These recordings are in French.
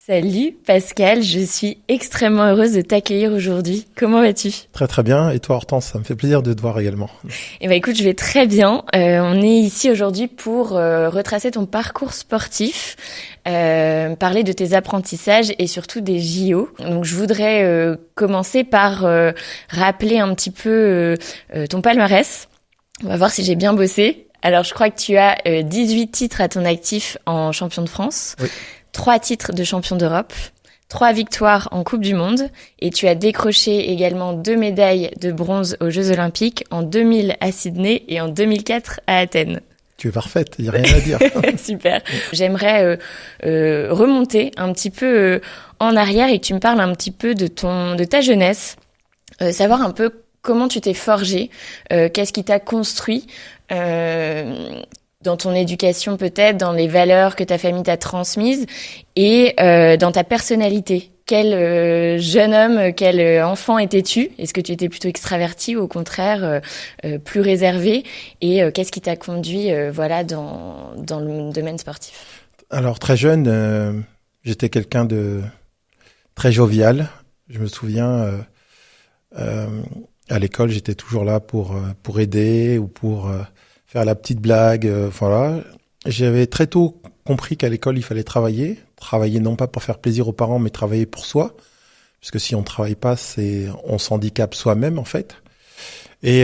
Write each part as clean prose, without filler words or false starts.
Salut Pascal, je suis extrêmement heureuse de t'accueillir aujourd'hui. Comment vas-tu? Très très bien. Et toi Hortense, ça me fait plaisir de te voir également. Eh ben écoute, je vais très bien. On est ici aujourd'hui pour retracer ton parcours sportif, parler de tes apprentissages et surtout des JO. Donc je voudrais commencer par rappeler un petit peu ton palmarès. On va voir si j'ai bien bossé. Alors je crois que tu as 18 titres à ton actif en champion de France. Oui. 3 titres de champion d'Europe, 3 victoires en Coupe du Monde et tu as décroché également 2 médailles de bronze aux Jeux Olympiques en 2000 à Sydney et en 2004 à Athènes. Tu es parfaite, il n'y a rien à dire. Super. J'aimerais remonter un petit peu en arrière et que tu me parles un petit peu de ta jeunesse, savoir un peu comment tu t'es forgé, qu'est-ce qui t'a construit dans ton éducation peut-être, dans les valeurs que ta famille t'a transmises et dans ta personnalité. Quel jeune homme, quel enfant étais-tu? Est-ce que tu étais plutôt extraverti ou au contraire plus réservé? Et qu'est-ce qui t'a conduit dans le domaine sportif? Alors très jeune, j'étais quelqu'un de très jovial. Je me souviens, à l'école, j'étais toujours là pour aider ou pour faire la petite blague, voilà. J'avais très tôt compris qu'à l'école, il fallait travailler non pas pour faire plaisir aux parents, mais travailler pour soi, puisque si on travaille pas, on s'handicape soi-même en fait. Et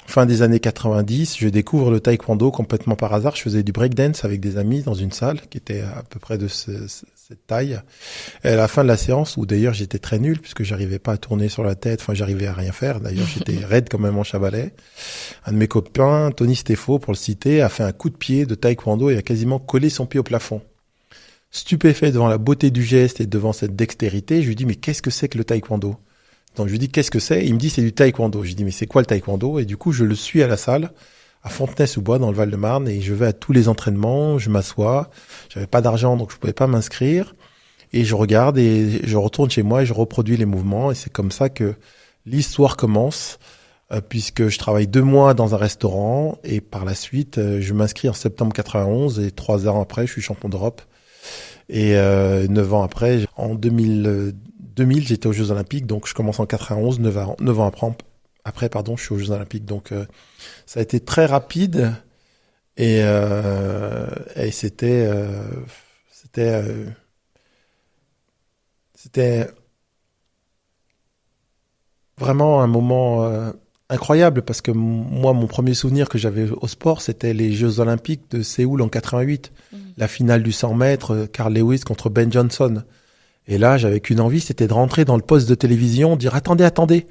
fin des années 90, je découvre le taekwondo complètement par hasard. Je faisais du breakdance avec des amis dans une salle qui était à peu près de cette taille. Et à la fin de la séance, où d'ailleurs j'étais très nul puisque j'arrivais pas à tourner sur la tête, j'arrivais à rien faire. D'ailleurs j'étais raide comme un manche à balai. Un de mes copains, Tony Steffo pour le citer, a fait un coup de pied de taekwondo et a quasiment collé son pied au plafond. Stupéfait devant la beauté du geste et devant cette dextérité, je lui dis mais qu'est-ce que c'est que le taekwondo? Donc je lui dis qu'est-ce que c'est? Il me dit c'est du taekwondo. Je lui dis mais c'est quoi le taekwondo? Et du coup je le suis à la salle à Fontenay-sous-Bois dans le Val-de-Marne et je vais à tous les entraînements, je m'assois. J'avais pas d'argent donc je pouvais pas m'inscrire et je regarde et je retourne chez moi et je reproduis les mouvements et c'est comme ça que l'histoire commence puisque je travaille 2 mois dans un restaurant et par la suite je m'inscris en septembre 91 et 3 ans après je suis champion d'Europe et 9 ans après en 2000 j'étais aux Jeux Olympiques, donc je commence en 91, 9 ans après, je suis aux Jeux Olympiques. Donc ça a été très rapide et c'était vraiment un moment incroyable parce que moi, mon premier souvenir que j'avais au sport, c'était les Jeux Olympiques de Séoul en 88, la finale du 100 mètres, Carl Lewis contre Ben Johnson. Et là, j'avais qu'une envie, c'était de rentrer dans le poste de télévision, dire attendez.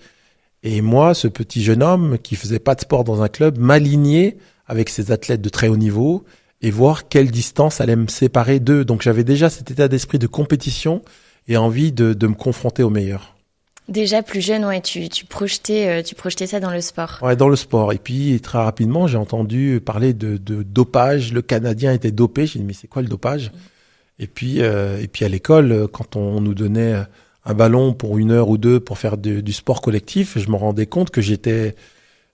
Et moi, ce petit jeune homme qui faisait pas de sport dans un club, m'aligner avec ces athlètes de très haut niveau et voir quelle distance allait me séparer d'eux. Donc j'avais déjà cet état d'esprit de compétition et envie de me confronter aux meilleurs. Déjà plus jeune, ouais, tu projetais ça dans le sport. Ouais, dans le sport. Et puis très rapidement, j'ai entendu parler de dopage. Le Canadien était dopé. J'ai dit mais c'est quoi le dopage? Et puis à l'école, quand on nous donnait un ballon pour 1 heure ou 2 pour faire du sport collectif, je me rendais compte que je donnais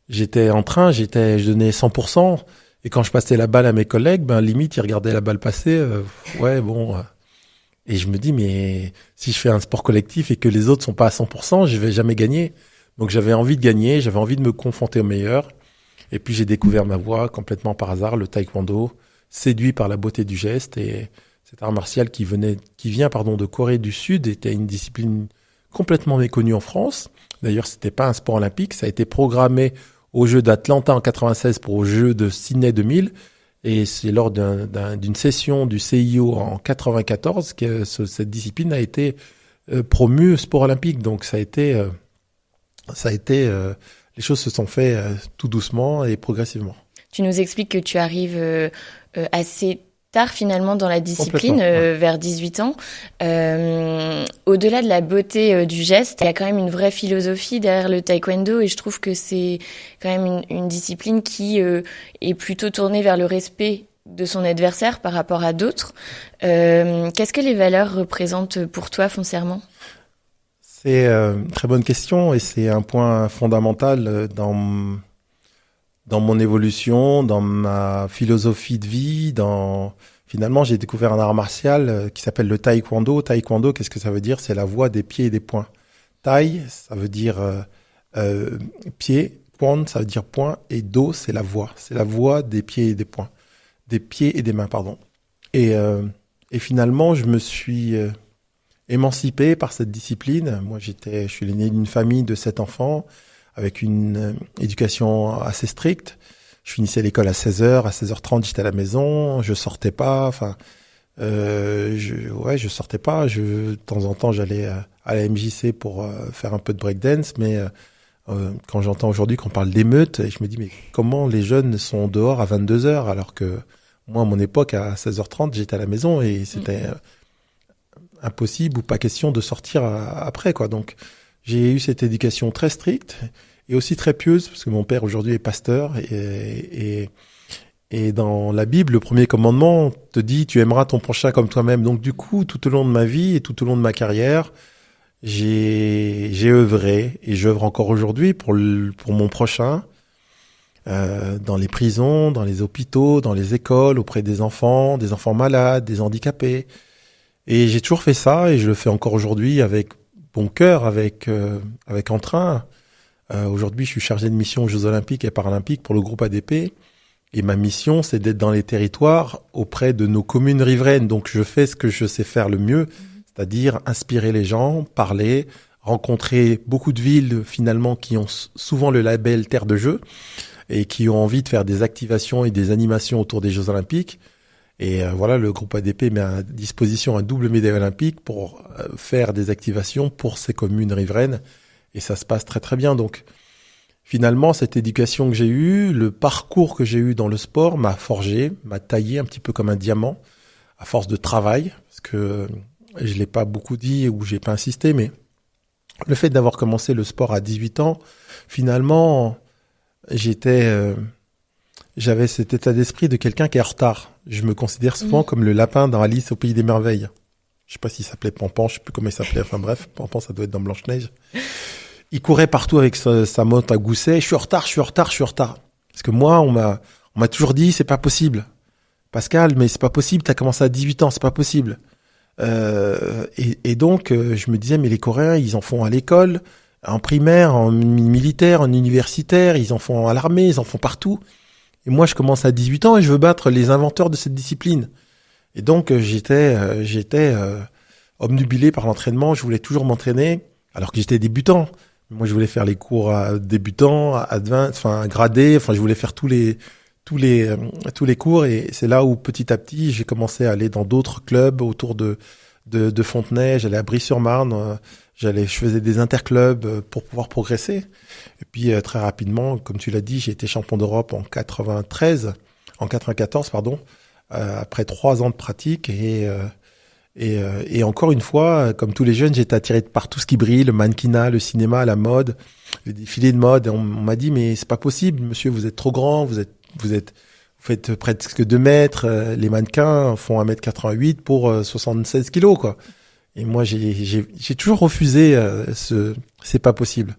100%. Et quand je passais la balle à mes collègues, limite, ils regardaient la balle passer. Et je me dis, mais si je fais un sport collectif et que les autres sont pas à 100%, je vais jamais gagner. Donc j'avais envie de gagner, j'avais envie de me confronter aux meilleurs. Et puis j'ai découvert ma voie complètement par hasard, le taekwondo, séduit par la beauté du geste et cet art martial qui vient de Corée du Sud était une discipline complètement méconnue en France. D'ailleurs, c'était pas un sport olympique. Ça a été programmé aux Jeux d'Atlanta en 96 pour aux Jeux de Sydney 2000. Et c'est lors d'une session du CIO en 94 que cette discipline a été promue sport olympique. Donc ça a été, les choses se sont faites tout doucement et progressivement. Tu nous expliques que tu arrives assez tard finalement dans la discipline, vers 18 ans. Au-delà de la beauté du geste, il y a quand même une vraie philosophie derrière le taekwondo et je trouve que c'est quand même une discipline qui est plutôt tournée vers le respect de son adversaire par rapport à d'autres. Qu'est-ce que les valeurs représentent pour toi foncièrement? C'est une très bonne question et c'est un point fondamental dans mon évolution, dans ma philosophie de vie, Finalement, j'ai découvert un art martial qui s'appelle le taekwondo. Taekwondo, qu'est-ce que ça veut dire? C'est la voie des pieds et des poings. Tai, ça veut dire pied. Kwon, ça veut dire point. Et do, c'est la voie. C'est la voie des pieds et des poings. Des pieds et des mains, pardon. Et finalement, je me suis émancipé par cette discipline. Moi, je suis né d'une famille de 7 enfants avec une éducation assez stricte. Je finissais l'école à 16h, à 16h30, j'étais à la maison, je sortais pas, je sortais pas. De temps en temps, j'allais à la MJC pour faire un peu de breakdance, mais quand j'entends aujourd'hui qu'on parle d'émeutes, je me dis, mais comment les jeunes sont dehors à 22h, alors que moi, à mon époque, à 16h30, j'étais à la maison et c'était impossible ou pas question de sortir après, quoi. Donc, j'ai eu cette éducation très stricte et aussi très pieuse, parce que mon père aujourd'hui est pasteur et dans la Bible, le premier commandement te dit tu aimeras ton prochain comme toi-même. Donc du coup, tout au long de ma vie et tout au long de ma carrière, j'ai œuvré et j'œuvre encore aujourd'hui pour mon prochain, dans les prisons, dans les hôpitaux, dans les écoles, auprès des enfants malades, des handicapés. Et j'ai toujours fait ça et je le fais encore aujourd'hui avec bon cœur, avec entrain. Aujourd'hui, je suis chargé de mission aux Jeux Olympiques et Paralympiques pour le groupe ADP. Et ma mission, c'est d'être dans les territoires auprès de nos communes riveraines. Donc, je fais ce que je sais faire le mieux, c'est-à-dire inspirer les gens, parler, rencontrer beaucoup de villes finalement qui ont souvent le label Terre de Jeux et qui ont envie de faire des activations et des animations autour des Jeux Olympiques. Et voilà, le groupe ADP met à disposition un double médaille olympique pour faire des activations pour ces communes riveraines. Et ça se passe très très bien. Donc finalement, cette éducation que j'ai eue, le parcours que j'ai eu dans le sport m'a forgé, m'a taillé un petit peu comme un diamant à force de travail. Parce que je l'ai pas beaucoup dit ou j'ai pas insisté, mais le fait d'avoir commencé le sport à 18 ans, finalement, j'avais cet état d'esprit de quelqu'un qui est en retard. Je me considère souvent comme le lapin dans Alice au Pays des Merveilles. Je sais pas s'il s'appelait Pampan, je sais plus comment il s'appelait. Enfin bref, Pampan, ça doit être dans Blanche-Neige. Il courait partout avec sa motte à gousset. Je suis en retard. Parce que moi, on m'a toujours dit, c'est pas possible. Pascal, mais c'est pas possible, t'as commencé à 18 ans, c'est pas possible. Et donc, je me disais, mais les Coréens, ils en font à l'école, en primaire, en militaire, en universitaire, ils en font à l'armée, ils en font partout. Et moi, je commence à 18 ans et je veux battre les inventeurs de cette discipline. Et donc, j'étais obnubilé par l'entraînement. Je voulais toujours m'entraîner, alors que j'étais débutant. Moi, je voulais faire les cours à débutants, à advanced, enfin gradés. Enfin, je voulais faire tous les cours. Et c'est là où, petit à petit, j'ai commencé à aller dans d'autres clubs autour de Fontenay. J'allais à Brie-sur-Marne. Je faisais des interclubs pour pouvoir progresser. Et puis, très rapidement, comme tu l'as dit, j'ai été champion d'Europe en 94, pardon. Après 3 ans de pratique et encore une fois, comme tous les jeunes, j'ai été attiré par tout ce qui brille, le mannequinat, le cinéma, la mode, les défilés de mode. Et on m'a dit, mais c'est pas possible, monsieur, vous êtes trop grand, vous faites presque 2 mètres, les mannequins font 1m88 pour 76 kilos, quoi. Et moi, j'ai toujours refusé c'est pas possible.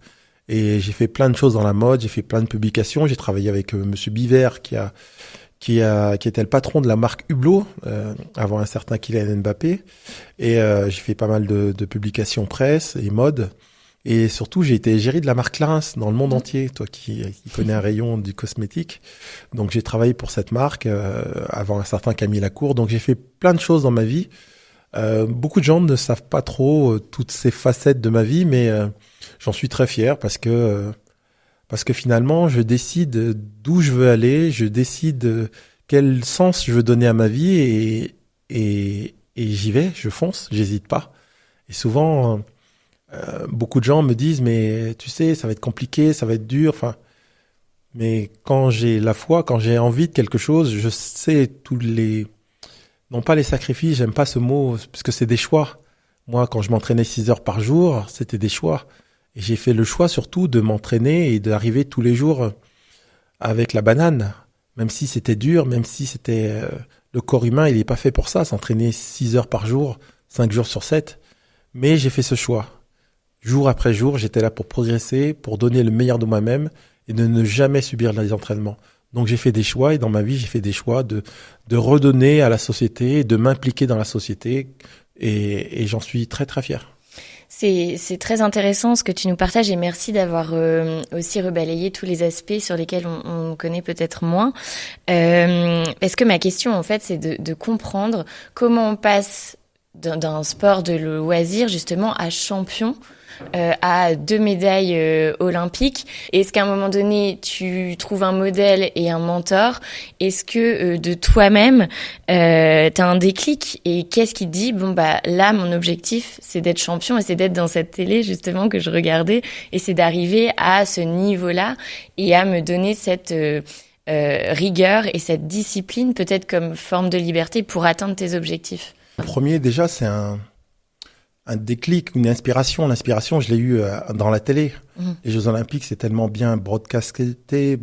Et j'ai fait plein de choses dans la mode, j'ai fait plein de publications, j'ai travaillé avec monsieur Biver qui était le patron de la marque Hublot avant un certain Kylian Mbappé. Et j'ai fait pas mal de publications presse et mode. Et surtout, j'ai été égérie de la marque Clarins dans le monde entier, toi qui connais un rayon du cosmétique. Donc j'ai travaillé pour cette marque avant un certain Camille Lacour. Donc j'ai fait plein de choses dans ma vie. Beaucoup de gens ne savent pas trop toutes ces facettes de ma vie, mais j'en suis très fier parce que finalement, je décide d'où je veux aller, je décide quel sens je veux donner à ma vie et j'y vais, je fonce, j'hésite pas. Et souvent, beaucoup de gens me disent, mais tu sais, ça va être compliqué, ça va être dur, enfin. Mais quand j'ai la foi, quand j'ai envie de quelque chose, je sais non pas les sacrifices, j'aime pas ce mot, parce que c'est des choix. Moi, quand je m'entraînais 6 heures par jour, c'était des choix. Et j'ai fait le choix surtout de m'entraîner et d'arriver tous les jours avec la banane. Même si c'était dur, même si c'était... le corps humain, il n'est pas fait pour ça, s'entraîner 6 heures par jour, 5 jours sur 7. Mais j'ai fait ce choix. Jour après jour, j'étais là pour progresser, pour donner le meilleur de moi-même et de ne jamais subir les entraînements. Donc j'ai fait des choix et dans ma vie, j'ai fait des choix de redonner à la société, de m'impliquer dans la société et j'en suis très très fier. C'est très intéressant ce que tu nous partages et merci d'avoir aussi rebalayé tous les aspects sur lesquels on connaît peut-être moins. Parce que ma question, en fait, c'est de comprendre comment on passe d'un sport de loisir, justement, à champion, à 2 médailles olympiques. Est-ce qu'à un moment donné, tu trouves un modèle et un mentor? Est-ce que de toi-même, t'as un déclic? Et qu'est-ce qui te dit, bon bah là, mon objectif, c'est d'être champion et c'est d'être dans cette télé justement que je regardais et c'est d'arriver à ce niveau-là et à me donner cette rigueur et cette discipline peut-être comme forme de liberté pour atteindre tes objectifs? Le premier, déjà, c'est un déclic, une inspiration. L'inspiration, je l'ai eue dans la télé. Les Jeux Olympiques, c'est tellement bien broadcasté,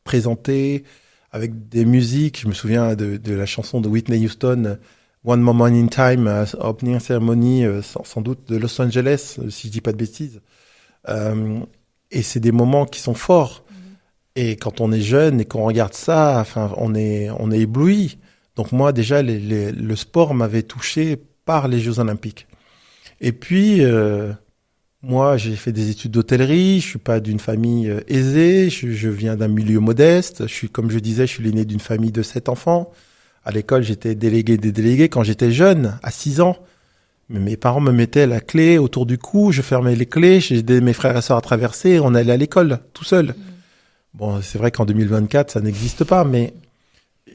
présenté, avec des musiques. Je me souviens de la chanson de Whitney Houston, One Moment in Time, opening ceremony, sans doute de Los Angeles, si je dis pas de bêtises. Et c'est des moments qui sont forts. Et quand on est jeune et qu'on regarde ça, enfin, on est ébloui. Donc moi, déjà, le sport m'avait touché par les Jeux Olympiques. Et puis, moi, j'ai fait des études d'hôtellerie. Je suis pas d'une famille aisée. Je viens d'un milieu modeste. Comme je disais, je suis l'aîné d'une famille de 7 enfants. À l'école, j'étais délégué des délégués quand j'étais jeune, à 6 ans. Mais mes parents me mettaient la clé autour du cou. Je fermais les clés. J'ai aidé mes frères et sœurs à traverser. On allait à l'école, tout seul. Bon, c'est vrai qu'en 2024, ça n'existe pas, mais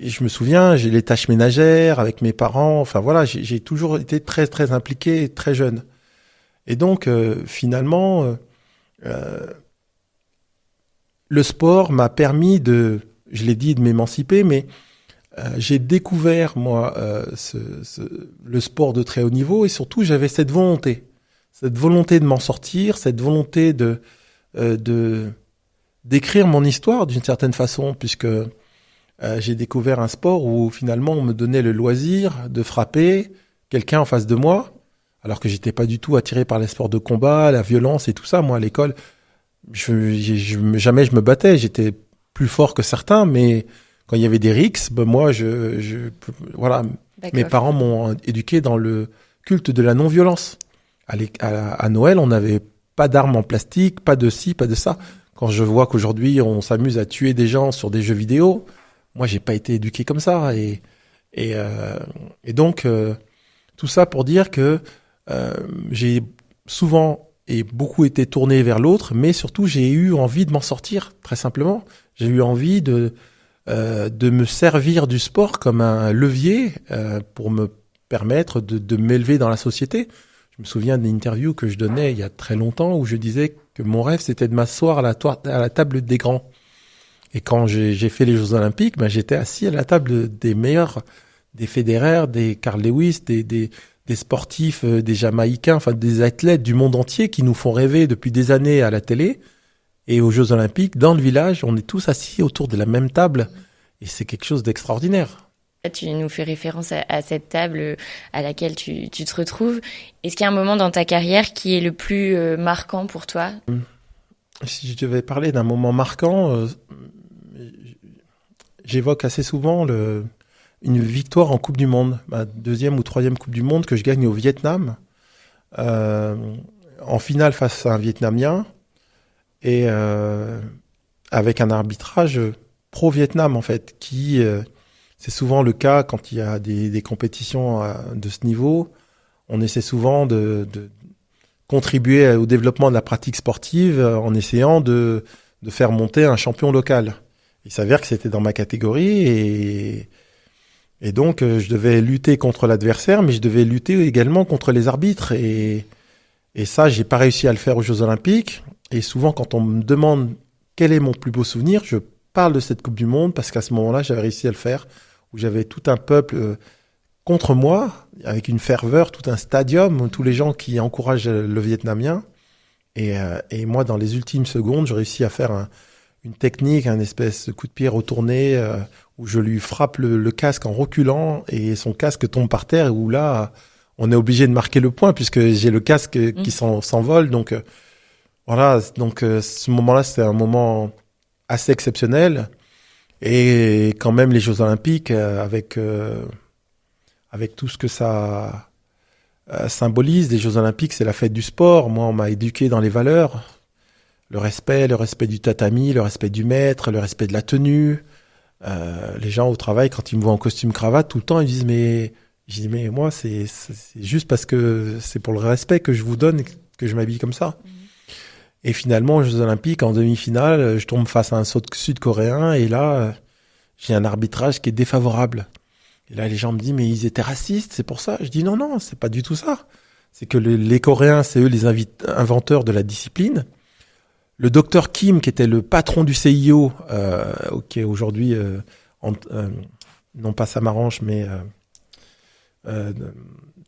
je me souviens, j'ai les tâches ménagères avec mes parents. Enfin voilà, j'ai toujours été très très impliqué, très jeune. Et donc finalement, le sport m'a permis je l'ai dit, de m'émanciper, mais j'ai découvert moi le sport de très haut niveau et surtout j'avais cette volonté de m'en sortir, cette volonté d'écrire mon histoire d'une certaine façon, puisque j'ai découvert un sport où finalement on me donnait le loisir de frapper quelqu'un en face de moi, alors que j'étais pas du tout attiré par les sports de combat, la violence et tout ça. Moi à l'école, jamais je me battais, j'étais plus fort que certains, mais quand il y avait des rixes, ben moi voilà, D'accord. mes parents m'ont éduqué dans le culte de la non-violence. À Noël, on n'avait pas d'armes en plastique, pas de ci, pas de ça. Quand je vois qu'aujourd'hui on s'amuse à tuer des gens sur des jeux vidéo, moi j'ai pas été éduqué comme ça et donc tout ça pour dire que j'ai souvent et beaucoup été tourné vers l'autre, mais surtout j'ai eu envie de m'en sortir très simplement. J'ai eu envie de me servir du sport comme un levier pour me permettre de m'élever dans la société. Je me souviens d'une interview que je donnais il y a très longtemps où je disais que mon rêve, c'était de m'asseoir à la table des grands. Et quand j'ai fait les Jeux Olympiques, ben, j'étais assis à la table des meilleurs, des Federer, des Carl Lewis, des sportifs, des Jamaïcains, enfin des athlètes du monde entier qui nous font rêver depuis des années à la télé. Et aux Jeux Olympiques, dans le village, on est tous assis autour de la même table. Et c'est quelque chose d'extraordinaire. Tu nous fais référence à cette table à laquelle tu te retrouves. Est-ce qu'il y a un moment dans ta carrière qui est le plus marquant pour toi? Si je devais parler d'un moment marquant, j'évoque assez souvent une victoire en Coupe du Monde, ma 2e ou 3e Coupe du Monde que je gagne au Vietnam, en finale face à un Vietnamien, et avec un arbitrage pro-Vietnam en fait, qui... c'est souvent le cas quand il y a des compétitions de ce niveau. On essaie souvent de contribuer au développement de la pratique sportive en essayant de faire monter un champion local. Il s'avère que c'était dans ma catégorie et donc je devais lutter contre l'adversaire, mais je devais lutter également contre les arbitres. Et ça, j'ai pas réussi à le faire aux Jeux Olympiques. Et souvent, quand on me demande quel est mon plus beau souvenir, je parle de cette Coupe du Monde parce qu'à ce moment-là, j'avais réussi à le faire, où j'avais tout un peuple contre moi, avec une ferveur, tout un stadium, tous les gens qui encouragent le Vietnamien. Et moi, dans les ultimes secondes, j'ai réussi à faire une technique, un espèce de coup de pied retourné, où je lui frappe le casque en reculant, et son casque tombe par terre, et où là, on est obligé de marquer le point, puisque j'ai le casque qui s'envole. Donc, voilà, donc ce moment-là, c'était un moment assez exceptionnel. Et quand même les Jeux Olympiques, avec tout ce que ça symbolise, les Jeux Olympiques, c'est la fête du sport. Moi, on m'a éduqué dans les valeurs. Le respect du tatami, le respect du maître, le respect de la tenue. Les gens au travail, quand ils me voient en costume cravate, tout le temps, ils disent je dis mais moi c'est juste parce que c'est pour le respect que je vous donne que je m'habille comme ça. Et finalement, aux Jeux Olympiques, en demi-finale, je tombe face à un Sud-Coréen et là, j'ai un arbitrage qui est défavorable. Et là, les gens me disent mais ils étaient racistes, c'est pour ça. Je dis non, c'est pas du tout ça. C'est que les Coréens, c'est eux les inventeurs de la discipline. Le docteur Kim, qui était le patron du CIO, qui est aujourd'hui, non pas Samaranch, mais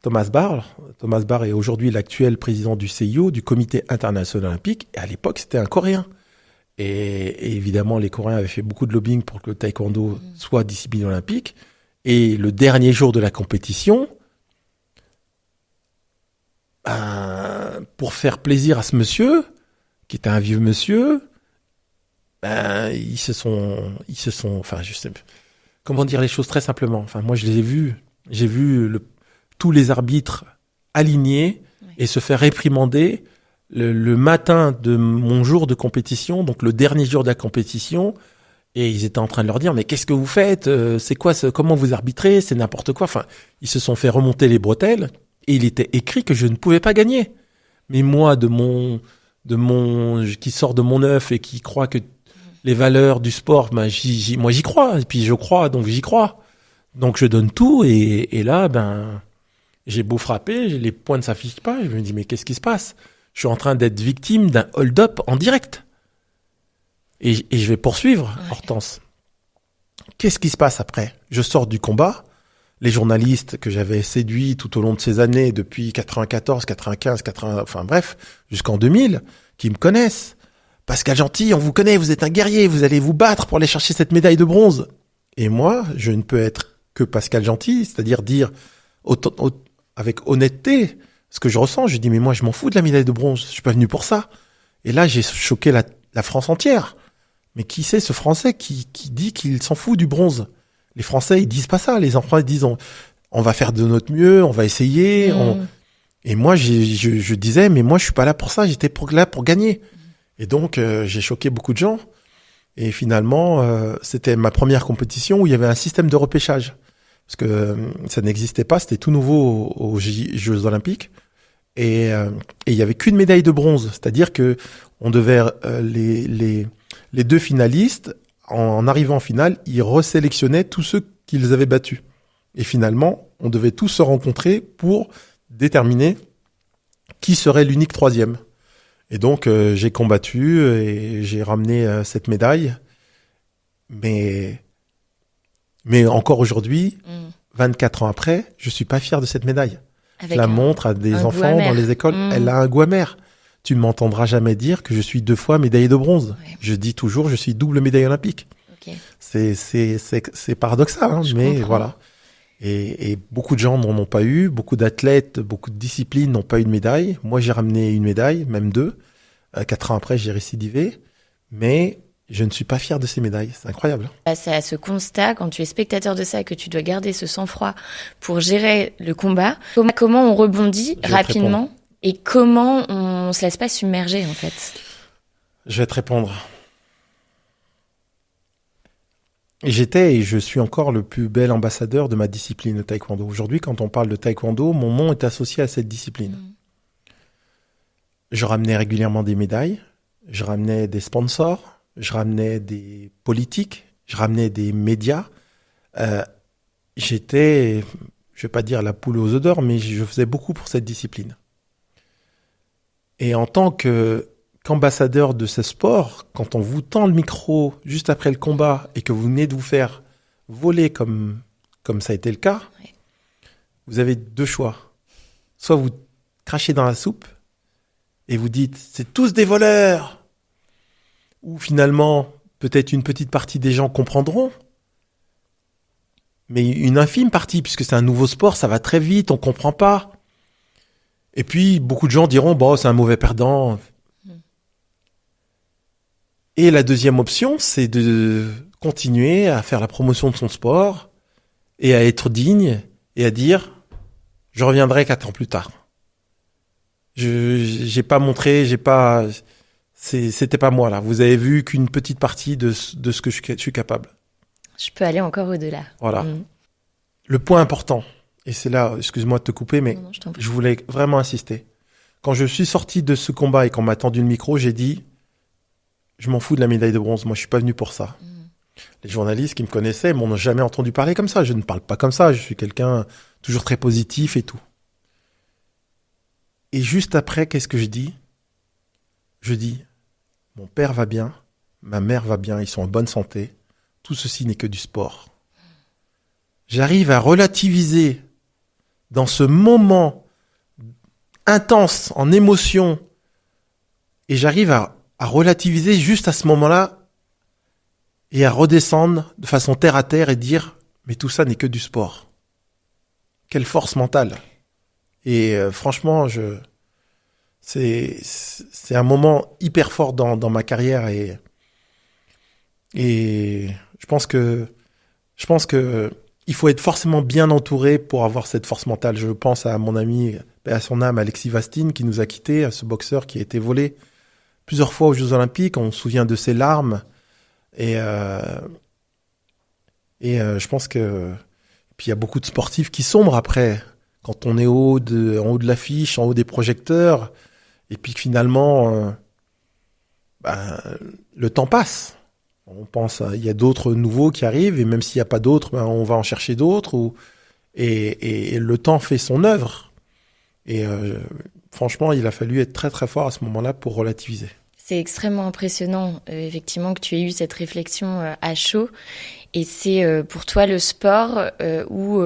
Thomas Bach. Thomas Bach est aujourd'hui l'actuel président du CIO, du Comité international olympique. Et à l'époque, c'était un Coréen. Et évidemment, les Coréens avaient fait beaucoup de lobbying pour que le taekwondo soit discipline olympique. Et le dernier jour de la compétition, pour faire plaisir à ce monsieur, qui était un vieux monsieur, ils se sont, enfin, je sais, comment dire les choses très simplement. Enfin, moi, j'ai vu tous les arbitres alignés et se faire réprimander le matin de mon jour de compétition, donc le dernier jour de la compétition, et ils étaient en train de leur dire mais qu'est-ce que vous faites, c'est quoi, comment vous arbitrez, c'est n'importe quoi. Enfin, ils se sont fait remonter les bretelles et il était écrit que je ne pouvais pas gagner. Mais moi, qui sort de mon œuf et qui croit que les valeurs du sport, moi j'y crois, et puis je crois, donc j'y crois. Donc je donne tout, et là, j'ai beau frapper, les points ne s'affichent pas, je me dis mais qu'est-ce qui se passe? Je suis en train d'être victime d'un hold-up en direct. Et je vais poursuivre, Hortense. Qu'est-ce qui se passe après? Je sors du combat. Les journalistes que j'avais séduits tout au long de ces années, depuis 94, 95, 80, enfin bref, jusqu'en 2000, qui me connaissent. Pascal Gentil, on vous connaît, vous êtes un guerrier, vous allez vous battre pour aller chercher cette médaille de bronze. Et moi, je ne peux être que Pascal Gentil, c'est-à-dire dire avec honnêteté ce que je ressens. Je dis, mais moi, je m'en fous de la médaille de bronze, je suis pas venu pour ça. Et là, j'ai choqué la France entière. Mais qui c'est ce Français qui dit qu'il s'en fout du bronze? Les Français, ils disent pas ça. Les enfants, ils disent on va faire de notre mieux, on va essayer. Et moi, je disais, mais moi, je suis pas là pour ça. J'étais là pour gagner. Et donc, j'ai choqué beaucoup de gens. Et finalement, c'était ma première compétition où il y avait un système de repêchage. Parce que ça n'existait pas, c'était tout nouveau aux Jeux Olympiques. Et il y avait qu'une médaille de bronze. C'est-à-dire que on devait les deux finalistes, en arrivant en finale, ils resélectionnaient tous ceux qu'ils avaient battus. Et finalement, on devait tous se rencontrer pour déterminer qui serait l'unique troisième. Et donc, j'ai combattu et j'ai ramené cette médaille. Mais encore aujourd'hui, 24 ans après, je suis pas fier de cette médaille. Je la montre à des enfants dans les écoles. Elle a un goût amer. Tu ne m'entendras jamais dire que je suis 2 fois médaillé de bronze. Ouais. Je dis toujours, je suis double médaille olympique. Okay. C'est paradoxal, hein, mais comprends. Voilà. Et beaucoup de gens n'en ont pas eu, beaucoup d'athlètes, beaucoup de disciplines n'ont pas eu de médaille. Moi, j'ai ramené une médaille, même 2. 4 ans après, j'ai récidivé. Mais je ne suis pas fier de ces médailles. C'est incroyable. C'est à ce constat, quand tu es spectateur de ça, que tu dois garder ce sang-froid pour gérer le combat. Comment on rebondit rapidement et comment on se laisse pas submerger, en fait? Je vais te répondre. J'étais et je suis encore le plus bel ambassadeur de ma discipline, le taekwondo. Aujourd'hui, quand on parle de taekwondo, mon nom est associé à cette discipline. Je ramenais régulièrement des médailles, je ramenais des sponsors, je ramenais des politiques, je ramenais des médias. J'étais, je vais pas dire la poule aux œufs d'or, mais je faisais beaucoup pour cette discipline. Et en tant qu'ambassadeur de ce sport, quand on vous tend le micro juste après le combat et que vous venez de vous faire voler comme ça a été le cas, oui. Vous avez 2 choix. Soit vous crachez dans la soupe et vous dites « c'est tous des voleurs !» Ou finalement, peut-être une petite partie des gens comprendront, mais une infime partie, puisque c'est un nouveau sport, ça va très vite, on comprend pas. Et puis, beaucoup de gens diront, bon, c'est un mauvais perdant. Et la deuxième option, c'est de continuer à faire la promotion de son sport et à être digne et à dire je reviendrai 4 ans plus tard. J'ai pas montré, c'était pas moi là. Vous avez vu qu'une petite partie de ce que je suis capable. Je peux aller encore au-delà. Voilà. Le point important, et c'est là, excuse-moi de te couper, mais non, je voulais vraiment insister. Quand je suis sorti de ce combat et qu'on m'a tendu le micro, j'ai dit je m'en fous de la médaille de bronze. Moi, je suis pas venu pour ça. Les journalistes qui me connaissaient m'ont jamais entendu parler comme ça. Je ne parle pas comme ça. Je suis quelqu'un toujours très positif et tout. Et juste après, qu'est-ce que je dis ? Je dis, mon père va bien, ma mère va bien, ils sont en bonne santé. Tout ceci n'est que du sport. J'arrive à relativiser dans ce moment intense, en émotion, et j'arrive à relativiser juste à ce moment-là et à redescendre de façon terre à terre et dire mais tout ça n'est que du sport. Quelle force mentale. Et franchement, c'est un moment hyper fort dans ma carrière et je pense que il faut être forcément bien entouré pour avoir cette force mentale. Je pense à mon ami, à son âme, Alexis Vastine, qui nous a quittés, à ce boxeur qui a été volé plusieurs fois aux Jeux Olympiques. On se souvient de ses larmes. Et je pense que puis il y a beaucoup de sportifs qui sombrent après, quand on est en haut de l'affiche, en haut des projecteurs, et puis que finalement, le temps passe. On pense, il y a d'autres nouveaux qui arrivent, et même s'il n'y a pas d'autres, on va en chercher d'autres, et le temps fait son œuvre. Et franchement, il a fallu être très très fort à ce moment-là pour relativiser. C'est extrêmement impressionnant, effectivement, que tu aies eu cette réflexion à chaud. Et c'est pour toi le sport ou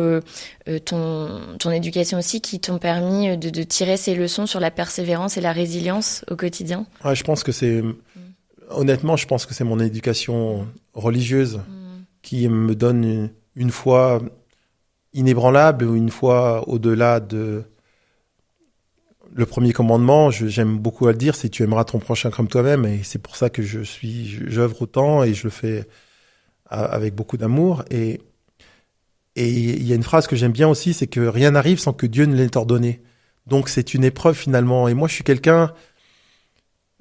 ton éducation aussi qui t'ont permis de tirer ces leçons sur la persévérance et la résilience au quotidien ? Ouais, je pense que honnêtement, je pense que c'est mon éducation religieuse qui me donne une foi inébranlable ou une foi au-delà de... Le premier commandement, j'aime beaucoup à le dire, c'est tu aimeras ton prochain comme toi-même, et c'est pour ça que j'œuvre autant et je le fais avec beaucoup d'amour. Et il y a une phrase que j'aime bien aussi, c'est que rien n'arrive sans que Dieu ne l'ait ordonné. Donc c'est une épreuve finalement. Et moi, je suis quelqu'un,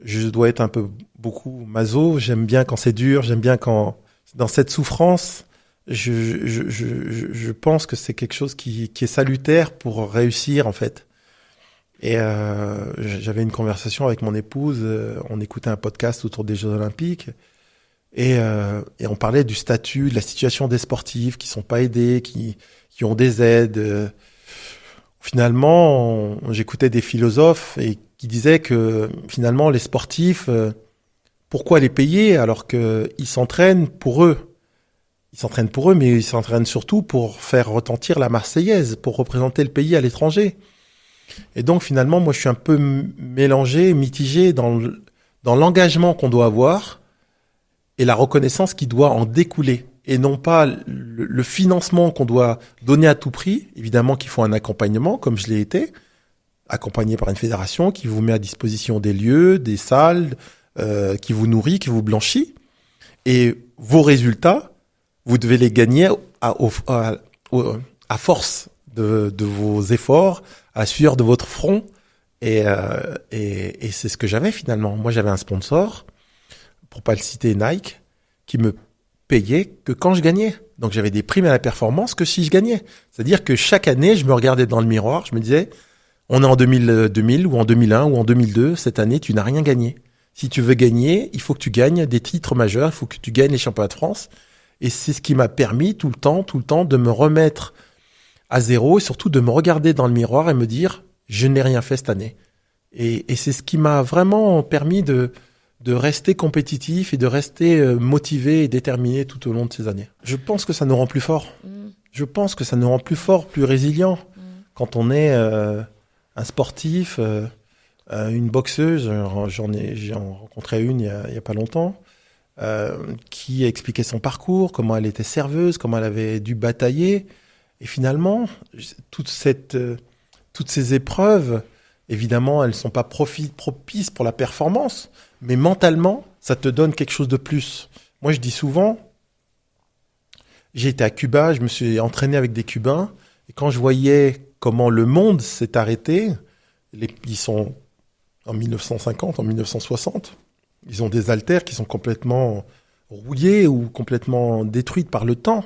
je dois être beaucoup maso. J'aime bien quand c'est dur, j'aime bien quand dans cette souffrance. Je pense que c'est quelque chose qui est salutaire pour réussir en fait. Et j'avais une conversation avec mon épouse, on écoutait un podcast autour des Jeux Olympiques et on parlait du statut, de la situation des sportifs qui sont pas aidés, qui ont des aides. Finalement, j'écoutais des philosophes et qui disaient que finalement les sportifs, pourquoi les payer alors qu'ils s'entraînent pour eux ? Ils s'entraînent pour eux, mais ils s'entraînent surtout pour faire retentir la Marseillaise, pour représenter le pays à l'étranger. Et donc finalement, moi je suis un peu mélangé, mitigé dans l'engagement qu'on doit avoir et la reconnaissance qui doit en découler. Et non pas le financement qu'on doit donner à tout prix. Évidemment qu'il faut un accompagnement, comme je l'ai été, accompagné par une fédération qui vous met à disposition des lieux, des salles, qui vous nourrit, qui vous blanchit. Et vos résultats, vous devez les gagner à force de vos efforts, à la sueur de votre front. Et c'est ce que j'avais finalement. Moi, j'avais un sponsor, pour pas le citer, Nike, qui me payait que quand je gagnais. Donc, j'avais des primes à la performance que si je gagnais. C'est-à-dire que chaque année, je me regardais dans le miroir, je me disais, on est en 2000 ou en 2001 ou en 2002, cette année, tu n'as rien gagné. Si tu veux gagner, il faut que tu gagnes des titres majeurs, il faut que tu gagnes les championnats de France. Et c'est ce qui m'a permis tout le temps de me remettre à zéro et surtout de me regarder dans le miroir et me dire je n'ai rien fait cette année. Et c'est ce qui m'a vraiment permis de rester compétitif et de rester motivé et déterminé tout au long de ces années. Je pense que ça nous rend plus forts. Je pense que ça nous rend plus forts, plus résilients. Quand on est un sportif, une boxeuse, j'ai rencontré une il y a pas longtemps, qui expliquait son parcours, comment elle était serveuse, comment elle avait dû batailler. Et finalement, toutes ces épreuves, évidemment, elles ne sont pas propices pour la performance, mais mentalement, ça te donne quelque chose de plus. Moi, je dis souvent, J'ai été à Cuba, je me suis entraîné avec des Cubains. Et quand je voyais comment le monde s'est arrêté, ils sont en 1950, en 1960, ils ont des haltères qui sont complètement rouillées ou complètement détruites par le temps.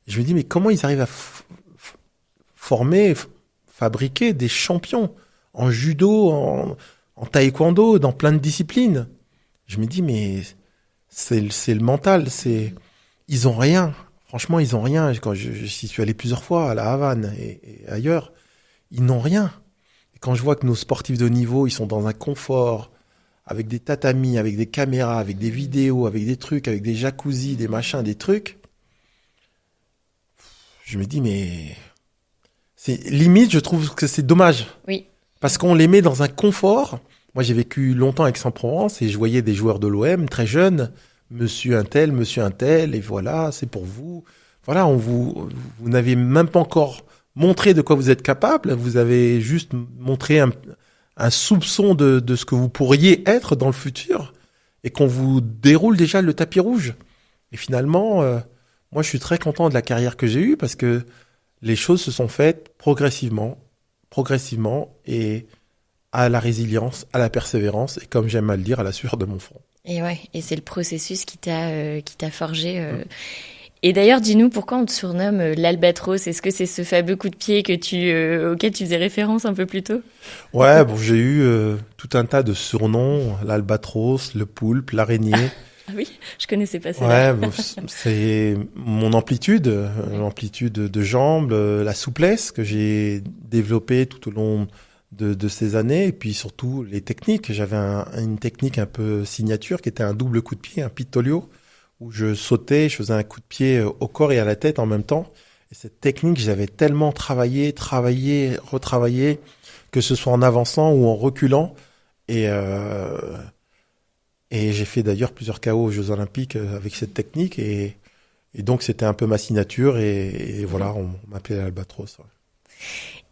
Et je me dis, mais comment ils arrivent à fabriquer des champions en judo, en taekwondo, dans plein de disciplines. Je me dis, mais c'est le mental, ils ont rien. Franchement, ils ont rien. Quand j'y suis allé plusieurs fois à la Havane et ailleurs, ils n'ont rien. Et quand je vois que nos sportifs de haut niveau, ils sont dans un confort, avec des tatamis, avec des caméras, avec des vidéos, avec des trucs, avec des jacuzzis, des machins, des trucs, je me dis, mais limite, je trouve que c'est dommage. Oui. Parce qu'on les met dans un confort. Moi, j'ai vécu longtemps à Aix-en-Provence et je voyais des joueurs de l'OM très jeunes, monsieur un tel, et voilà, c'est pour vous. Voilà, vous n'avez même pas encore montré de quoi vous êtes capable, vous avez juste montré un soupçon de ce que vous pourriez être dans le futur et qu'on vous déroule déjà le tapis rouge. Et finalement, moi, je suis très content de la carrière que j'ai eue parce que les choses se sont faites progressivement, et à la résilience, à la persévérance, et comme j'aime à le dire, à la sueur de mon front. Et c'est le processus qui t'a forgé. Et d'ailleurs, dis-nous pourquoi on te surnomme l'Albatros. Est-ce que c'est ce fameux coup de pied auquel tu faisais référence un peu plus tôt? Ouais, bon, j'ai eu tout un tas de surnoms, l'Albatros, le Poulpe, l'araignée. Ah oui, je connaissais pas ça. Ouais, bon, c'est mon amplitude de jambes, la souplesse que j'ai développée tout au long de ces années, et puis surtout les techniques. J'avais une technique un peu signature qui était un double coup de pied, un pitolio, où je sautais, je faisais un coup de pied au corps et à la tête en même temps. Et cette technique, j'avais tellement travaillé, retravaillé, que ce soit en avançant ou en reculant. Et j'ai fait d'ailleurs plusieurs KO aux Jeux Olympiques avec cette technique. Et donc, c'était un peu ma signature. Et voilà, on m'appelait l'Albatros. Ouais.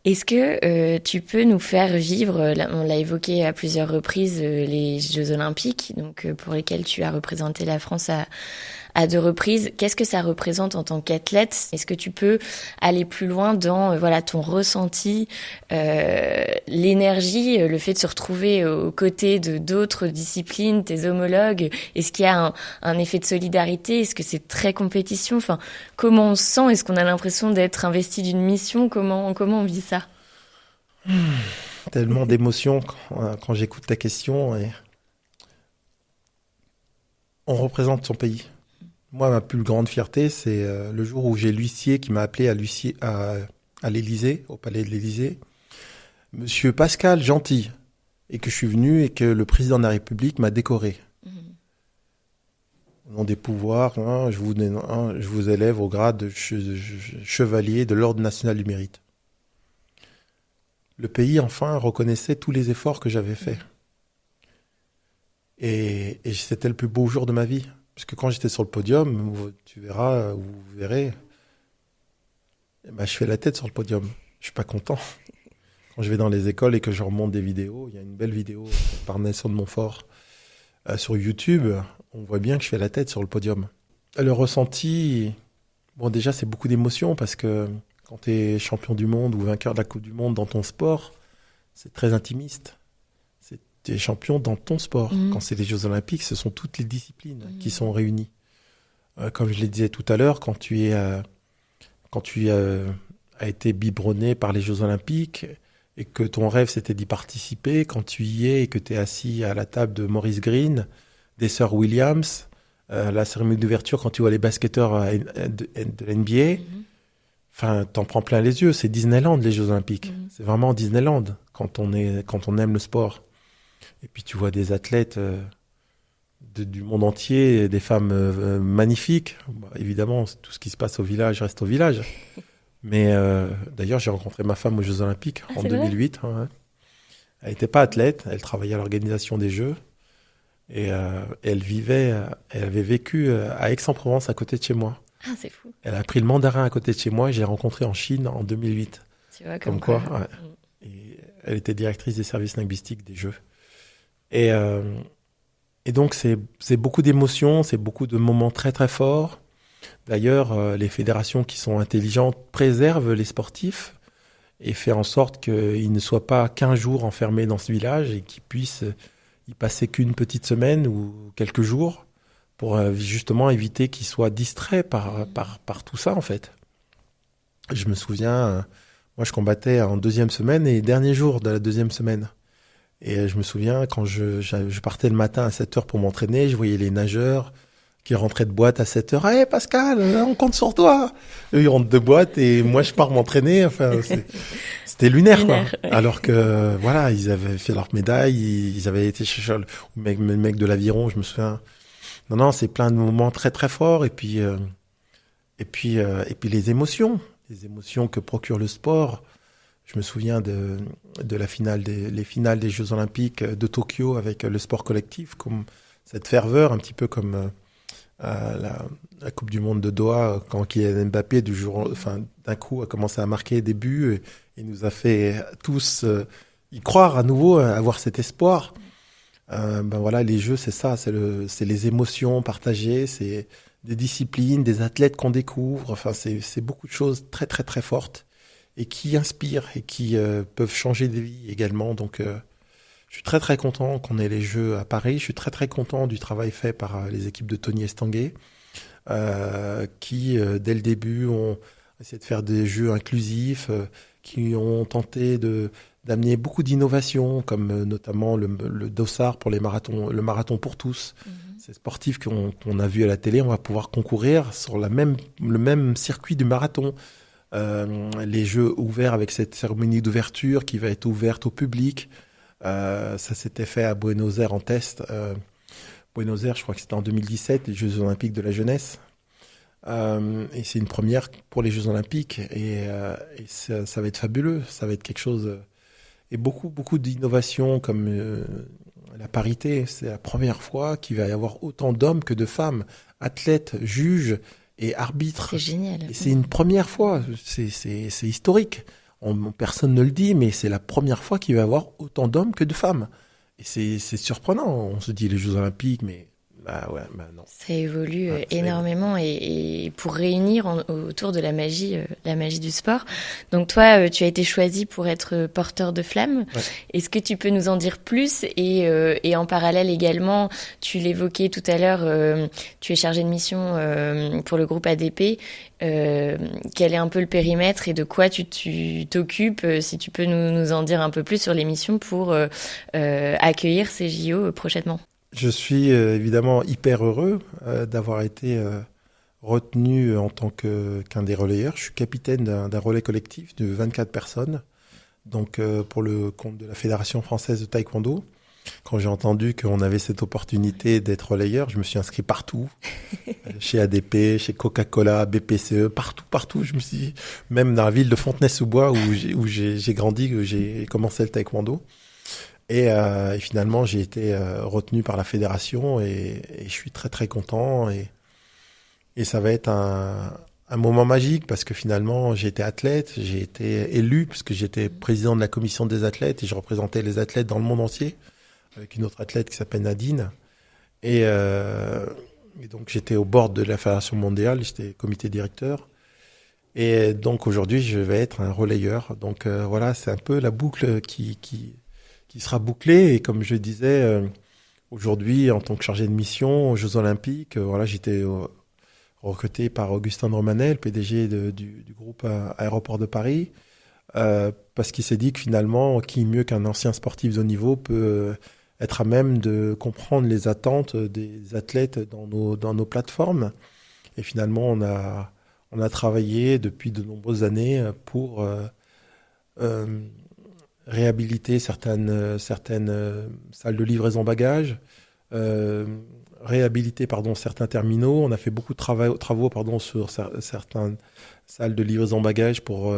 Est-ce que tu peux nous faire vivre, on l'a évoqué à plusieurs reprises, les Jeux Olympiques, donc pour lesquels tu as représenté la France à 2 reprises. Qu'est-ce que ça représente en tant qu'athlète? Est-ce que tu peux aller plus loin dans ton ressenti, l'énergie, le fait de se retrouver aux côtés de d'autres disciplines, tes homologues? Est-ce qu'il y a un effet de solidarité? Est-ce que c'est très compétition? Enfin, comment on se sent? Est-ce qu'on a l'impression d'être investi d'une mission? Comment on vit ça? Tellement d'émotions quand j'écoute ta question. Et on représente son pays. Moi, ma plus grande fierté, c'est le jour où j'ai l'huissier qui m'a appelé à l'Élysée, au palais de l'Élysée, Monsieur Pascal Gentil, et que je suis venu et que le président de la République m'a décoré. Au nom des pouvoirs, je vous élève au grade de chevalier de l'Ordre national du mérite. Le pays, enfin, reconnaissait tous les efforts que j'avais faits. Et c'était le plus beau jour de ma vie. Parce que quand j'étais sur le podium, vous verrez, je fais la tête sur le podium. Je suis pas content. Quand je vais dans les écoles et que je remonte des vidéos, il y a une belle vidéo par Nelson de Montfort sur YouTube, on voit bien que je fais la tête sur le podium. Le ressenti, bon déjà c'est beaucoup d'émotions parce que quand tu es champion du monde ou vainqueur de la Coupe du Monde dans ton sport, c'est très intimiste. Tu es champion dans ton sport. Quand c'est les Jeux Olympiques, ce sont toutes les disciplines qui sont réunies. Comme je le disais tout à l'heure, quand tu as été biberonné par les Jeux Olympiques et que ton rêve c'était d'y participer, quand tu y es et que tu es assis à la table de Maurice Green, des sœurs Williams, la cérémonie d'ouverture, quand tu vois les basketteurs de l'NBA, enfin, t'en prends plein les yeux. C'est Disneyland, les Jeux Olympiques. C'est vraiment Disneyland quand on aime le sport. Et puis tu vois des athlètes du monde entier, des femmes magnifiques. Évidemment, tout ce qui se passe au village reste au village. Mais d'ailleurs, j'ai rencontré ma femme aux Jeux Olympiques en 2008. Ouais. Elle n'était pas athlète, elle travaillait à l'organisation des Jeux. Et elle avait vécu à Aix-en-Provence, à côté de chez moi. Ah, c'est fou. Elle a appris le mandarin à côté de chez moi et j'ai rencontré en Chine en 2008. Tu vois, comme quoi. Ouais. Et elle était directrice des services linguistiques des Jeux. Et donc, c'est beaucoup d'émotions, c'est beaucoup de moments très, très forts. D'ailleurs, les fédérations qui sont intelligentes préservent les sportifs et fait en sorte qu'ils ne soient pas 15 jours enfermés dans ce village et qu'ils puissent y passer qu'une petite semaine ou quelques jours pour justement éviter qu'ils soient distraits par tout ça, en fait. Je me souviens, moi je combattais en deuxième semaine et dernier jour de la deuxième semaine. Et je me souviens, quand je partais le matin à 7 heures pour m'entraîner, je voyais les nageurs qui rentraient de boîte à 7 heures. Hey Pascal, on compte sur toi. Eux, ils rentrent de boîte et moi, je pars m'entraîner. Enfin, c'était lunaire, quoi. Ouais. Alors que, voilà, ils avaient fait leur médaille, ils avaient été chercher le mec de l'aviron, je me souviens. Non, c'est plein de moments très, très forts. Et puis les émotions que procure le sport. Je me souviens de la finale les finales des Jeux Olympiques de Tokyo avec le sport collectif, comme cette ferveur, un petit peu comme la Coupe du Monde de Doha, quand Kylian Mbappé d'un coup a commencé à marquer des buts et nous a fait tous y croire à nouveau, avoir cet espoir. Voilà, les Jeux, c'est ça, c'est les émotions partagées, c'est des disciplines, des athlètes qu'on découvre. Enfin, c'est beaucoup de choses très très très fortes et qui inspirent et qui peuvent changer des vies également. Donc, je suis très très content qu'on ait les Jeux à Paris. Je suis très très content du travail fait par les équipes de Tony Estanguet, qui dès le début ont essayé de faire des Jeux inclusifs, qui ont tenté d'amener beaucoup d'innovations, comme notamment le dossard pour les marathons, le marathon pour tous. Ces sportifs qu'on a vus à la télé, on va pouvoir concourir sur le même circuit du marathon. Les Jeux ouverts avec cette cérémonie d'ouverture qui va être ouverte au public. Ça s'était fait à Buenos Aires en test. Buenos Aires, je crois que c'était en 2017, les Jeux Olympiques de la jeunesse. Et c'est une première pour les Jeux Olympiques. Et ça va être fabuleux. Ça va être quelque chose. Et beaucoup, beaucoup d'innovations comme la parité. C'est la première fois qu'il va y avoir autant d'hommes que de femmes, athlètes, juges et arbitres. C'est génial. Et c'est une première fois. C'est historique. Personne ne le dit, mais c'est la première fois qu'il va y avoir autant d'hommes que de femmes. Et c'est surprenant. On se dit les Jeux Olympiques, mais non. Ça évolue énormément et pour réunir autour de la magie du sport. Donc toi, tu as été choisi pour être porteur de flammes. Ouais. Est-ce que tu peux nous en dire plus et en parallèle également, tu l'évoquais tout à l'heure, tu es chargé de mission pour le groupe ADP. Quel est un peu le périmètre et de quoi tu t'occupes, si tu peux nous en dire un peu plus sur les missions pour accueillir ces JO prochainement. Je suis évidemment hyper heureux d'avoir été retenu en tant qu'un des relayeurs. Je suis capitaine d'un relais collectif de 24 personnes, donc pour le compte de la Fédération française de taekwondo. Quand j'ai entendu qu'on avait cette opportunité d'être relayeur, je me suis inscrit partout, chez ADP, chez Coca-Cola, BPCE, partout. Je me suis dit, même dans la ville de Fontenay-sous-Bois où j'ai grandi, où j'ai commencé le taekwondo. Et finalement, j'ai été retenu par la fédération et je suis très très content et ça va être un moment magique parce que finalement, j'ai été athlète, j'ai été élu parce que j'étais président de la commission des athlètes et je représentais les athlètes dans le monde entier avec une autre athlète qui s'appelle Nadine. Et donc, j'étais au bord de la Fédération mondiale, j'étais comité directeur. Et donc, aujourd'hui, je vais être un relayeur. Donc, voilà, c'est un peu la boucle qui sera bouclée. Et comme je disais, aujourd'hui, en tant que chargé de mission aux Jeux Olympiques, voilà, j'étais recruté par Augustin de Romanel, PDG du groupe Aéroport de Paris, parce qu'il s'est dit que finalement, qui mieux qu'un ancien sportif de haut niveau peut être à même de comprendre les attentes des athlètes dans nos plateformes. Et finalement, on a travaillé depuis de nombreuses années pour réhabiliter certaines salles de livraison bagages, réhabiliter certains terminaux. On a fait beaucoup de travaux sur certaines salles de livraison bagages pour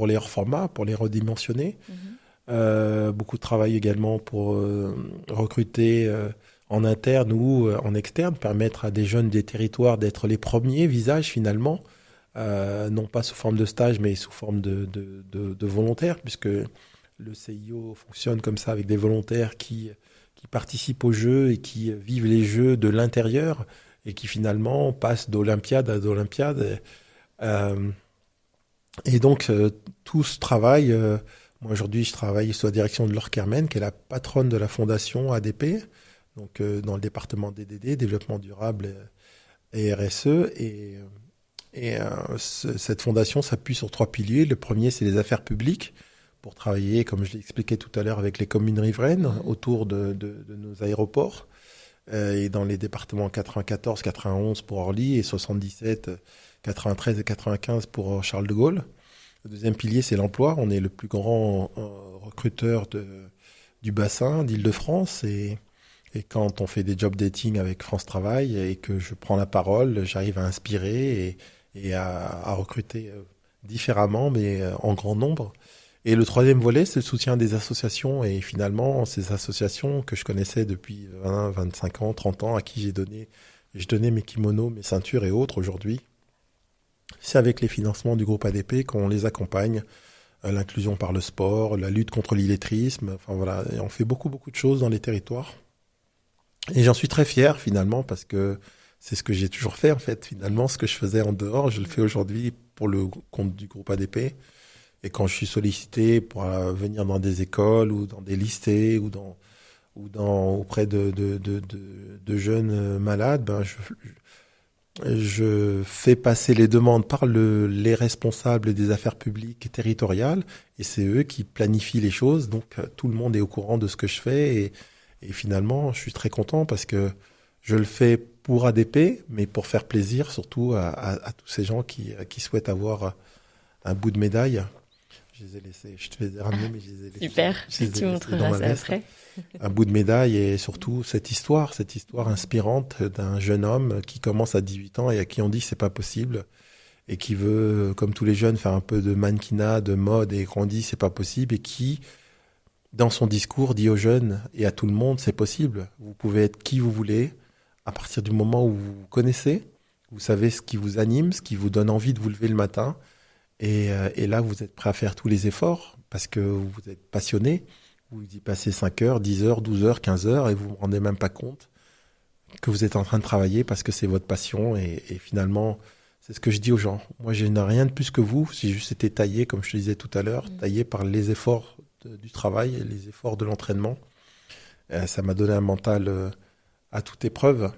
les hors formats, pour les redimensionner. Beaucoup de travail également pour recruter en interne ou en externe, permettre à des jeunes des territoires d'être les premiers visages finalement, non pas sous forme de stage mais sous forme de volontaires, puisque le CIO fonctionne comme ça avec des volontaires qui participent aux Jeux et qui vivent les Jeux de l'intérieur et qui finalement passe d'Olympiade à d'Olympiade. Et donc, tout ce travail, moi aujourd'hui, je travaille sous la direction de Laure Kermen, qui est la patronne de la fondation ADP, donc dans le département DDD, développement durable et RSE. Cette fondation s'appuie sur 3 piliers. Le premier, c'est les affaires publiques, pour travailler, comme je l'ai expliqué tout à l'heure, avec les communes riveraines autour de nos aéroports, et dans les départements 94, 91 pour Orly et 77, 93 et 95 pour Charles de Gaulle. Le deuxième pilier, c'est l'emploi. On est le plus grand recruteur du bassin d'Île-de-France, et quand on fait des job dating avec France Travail et que je prends la parole, j'arrive à inspirer et à recruter différemment, mais en grand nombre. Et le troisième volet, c'est le soutien des associations. Et finalement, ces associations que je connaissais depuis 20, 25 ans, 30 ans, à qui je donnais mes kimonos, mes ceintures et autres aujourd'hui, c'est avec les financements du groupe ADP qu'on les accompagne. L'inclusion par le sport, la lutte contre l'illettrisme. Enfin voilà, et on fait beaucoup de choses dans les territoires. Et j'en suis très fier finalement, parce que c'est ce que j'ai toujours fait en fait. Finalement, ce que je faisais en dehors, je le fais aujourd'hui pour le compte du groupe ADP. Et quand je suis sollicité pour venir dans des écoles ou dans des lycées ou auprès de jeunes malades, ben je fais passer les demandes par les responsables des affaires publiques territoriales, et c'est eux qui planifient les choses. Donc tout le monde est au courant de ce que je fais, et finalement je suis très content parce que je le fais pour ADP, mais pour faire plaisir surtout à tous ces gens qui souhaitent avoir un bout de médaille. Je les ai laissés, je te les ai ramenés, mais je les ai laissés. Super, tu montreras ça après. Un bout de médaille, et surtout cette histoire inspirante d'un jeune homme qui commence à 18 ans et à qui on dit que c'est pas possible, et qui veut, comme tous les jeunes, faire un peu de mannequinat, de mode, et qu'on dit c'est pas possible, et qui, dans son discours, dit aux jeunes et à tout le monde, c'est possible. Vous pouvez être qui vous voulez à partir du moment où vous vous connaissez, vous savez ce qui vous anime, ce qui vous donne envie de vous lever le matin. Et là, vous êtes prêt à faire tous les efforts parce que vous êtes passionné. Vous y passez 5 heures, 10 heures, 12 heures, 15 heures, et vous ne vous rendez même pas compte que vous êtes en train de travailler parce que c'est votre passion. Et finalement, c'est ce que je dis aux gens. Moi, je n'ai rien de plus que vous. J'ai juste été taillé, comme je te disais tout à l'heure, taillé par les efforts du travail et les efforts de l'entraînement. Ça m'a donné un mental à toute épreuve.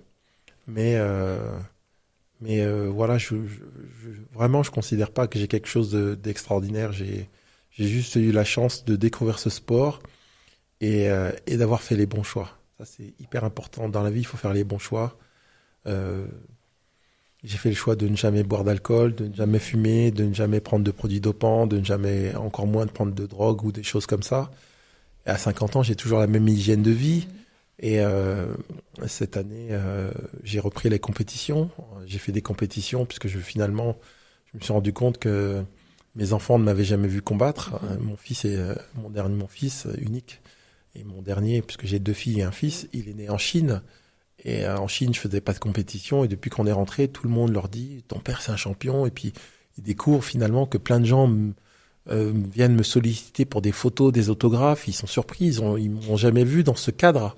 Mais voilà, vraiment, je considère pas que j'ai quelque chose d'extraordinaire. J'ai juste eu la chance de découvrir ce sport et d'avoir fait les bons choix. Ça, c'est hyper important. Dans la vie, il faut faire les bons choix. J'ai fait le choix de ne jamais boire d'alcool, de ne jamais fumer, de ne jamais prendre de produits dopants, de ne jamais, encore moins de prendre de drogue ou des choses comme ça. Et à 50 ans, j'ai toujours la même hygiène de vie. Et cette année, j'ai repris les compétitions. J'ai fait des compétitions puisque finalement, je me suis rendu compte que mes enfants ne m'avaient jamais vu combattre. Mon fils est mon fils unique, et mon dernier, puisque j'ai 2 filles et un fils, il est né en Chine. Et en Chine, je faisais pas de compétition. Et depuis qu'on est rentré, tout le monde leur dit ton père c'est un champion. Et puis ils découvrent finalement que plein de gens viennent me solliciter pour des photos, des autographes. Ils sont surpris, ils m'ont jamais vu dans ce cadre.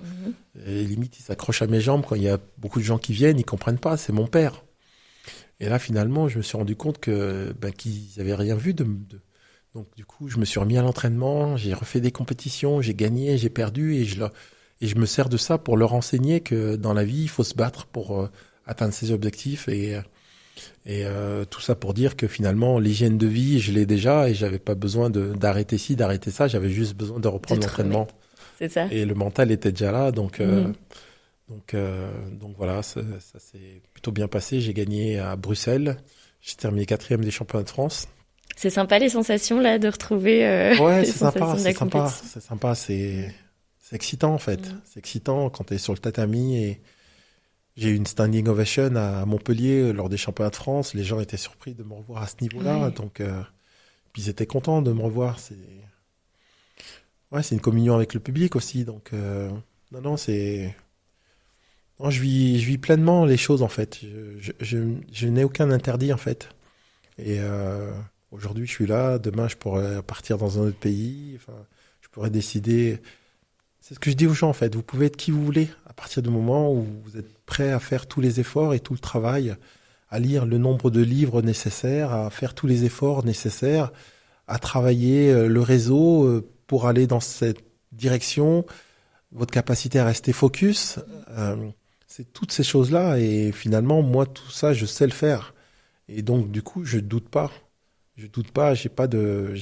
Et limite, ils s'accrochent à mes jambes quand il y a beaucoup de gens qui viennent, ils comprennent pas, c'est mon père. Et là, finalement, je me suis rendu compte qu'ils avaient rien vu Donc, du coup, je me suis remis à l'entraînement, j'ai refait des compétitions, j'ai gagné, j'ai perdu, et je me sers de ça pour leur enseigner que dans la vie, il faut se battre pour atteindre ses objectifs, et tout ça pour dire que finalement, l'hygiène de vie, je l'ai déjà, et j'avais pas besoin d'arrêter ci, d'arrêter ça, j'avais juste besoin de reprendre l'entraînement. C'est ça. Et le mental était déjà là, donc voilà, ça s'est plutôt bien passé. J'ai gagné à Bruxelles, j'ai terminé 4e des championnats de France. C'est sympa les sensations là de retrouver. Ouais, c'est sympa, c'est excitant en fait. C'est excitant quand tu es sur le tatami, et j'ai eu une standing ovation à Montpellier lors des championnats de France. Les gens étaient surpris de me revoir à ce niveau-là, donc puis ils étaient contents de me revoir. C'est une communion avec le public aussi, donc je vis pleinement les choses en fait. Je n'ai aucun interdit en fait. Et aujourd'hui, je suis là. Demain, je pourrais partir dans un autre pays. Enfin, je pourrais décider. C'est ce que je dis aux gens, en fait. Vous pouvez être qui vous voulez à partir du moment où vous êtes prêt à faire tous les efforts et tout le travail, à lire le nombre de livres nécessaires, à faire tous les efforts nécessaires, à travailler le réseau pour aller dans cette direction, votre capacité à rester focus. C'est toutes ces choses-là. Et finalement, moi, tout ça, je sais le faire. Et donc, du coup, je doute pas. Je doute pas, j'ai pas de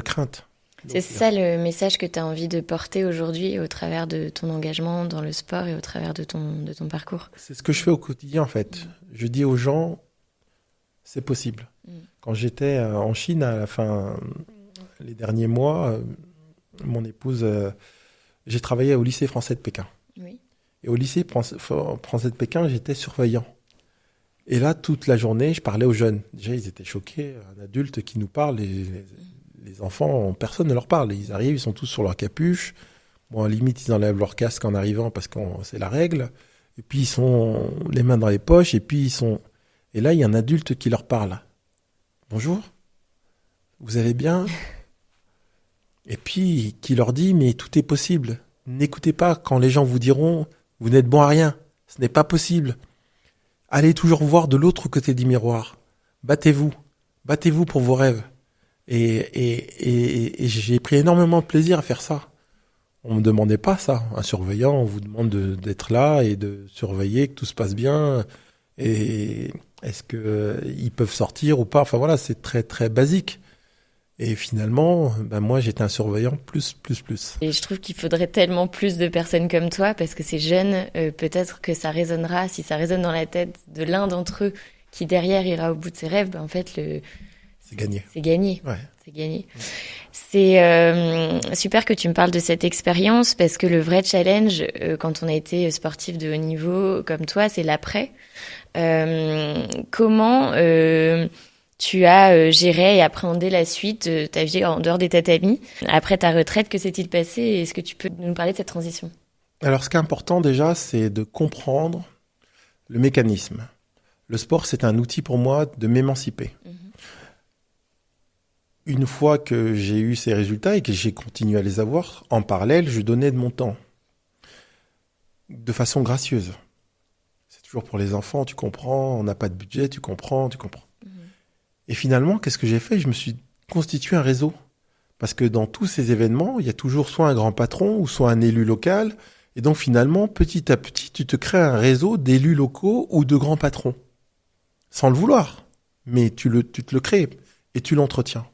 crainte. C'est ça le message que tu as envie de porter aujourd'hui au travers de ton engagement dans le sport et au travers de ton parcours. C'est ce que je fais au quotidien, en fait. Je dis aux gens, c'est possible. Quand j'étais en Chine, à la fin, les derniers mois, mon épouse, j'ai travaillé au lycée français de Pékin. Oui. Et au lycée français de Pékin, j'étais surveillant. Et là, toute la journée, je parlais aux jeunes. Déjà, ils étaient choqués. Un adulte qui nous parle, les enfants, personne ne leur parle. Ils arrivent, ils sont tous sur leur capuche. Bon, à la limite, ils enlèvent leur casque en arrivant parce que c'est la règle. Et puis, ils sont les mains dans les poches. Et puis, Et là, il y a un adulte qui leur parle. Bonjour, vous allez bien? Et puis, qui leur dit, mais tout est possible. N'écoutez pas quand les gens vous diront, vous n'êtes bon à rien. Ce n'est pas possible. Allez toujours voir de l'autre côté du miroir. Battez-vous. Battez-vous pour vos rêves. Et j'ai pris énormément de plaisir à faire ça. On me demandait pas ça. Un surveillant, on vous demande d'être là et de surveiller que tout se passe bien. Et est-ce que ils peuvent sortir ou pas? Enfin voilà, c'est très très basique. Et finalement, moi j'étais un surveillant plus. Et je trouve qu'il faudrait tellement plus de personnes comme toi parce que ces jeunes, peut-être que ça résonnera, si ça résonne dans la tête de l'un d'entre eux qui derrière ira au bout de ses rêves, en fait c'est gagné. C'est gagné. Ouais. C'est gagné. C'est super que tu me parles de cette expérience parce que le vrai challenge quand on a été sportif de haut niveau comme toi, c'est l'après. Comment tu as géré et appréhendé la suite de ta vie en dehors des tatamis après ta retraite? Que s'est-il passé? Est-ce que tu peux nous parler de cette transition? Alors, ce qui est important déjà, c'est de comprendre le mécanisme. Le sport, c'est un outil pour moi de m'émanciper. Une fois que j'ai eu ces résultats et que j'ai continué à les avoir, en parallèle, je donnais de mon temps. De façon gracieuse. C'est toujours pour les enfants, tu comprends, on n'a pas de budget, tu comprends. Et finalement, qu'est-ce que j'ai fait? Je me suis constitué un réseau. Parce que dans tous ces événements, il y a toujours soit un grand patron ou soit un élu local. Et donc finalement, petit à petit, tu te crées un réseau d'élus locaux ou de grands patrons. Sans le vouloir. Mais tu te le crées et tu l'entretiens.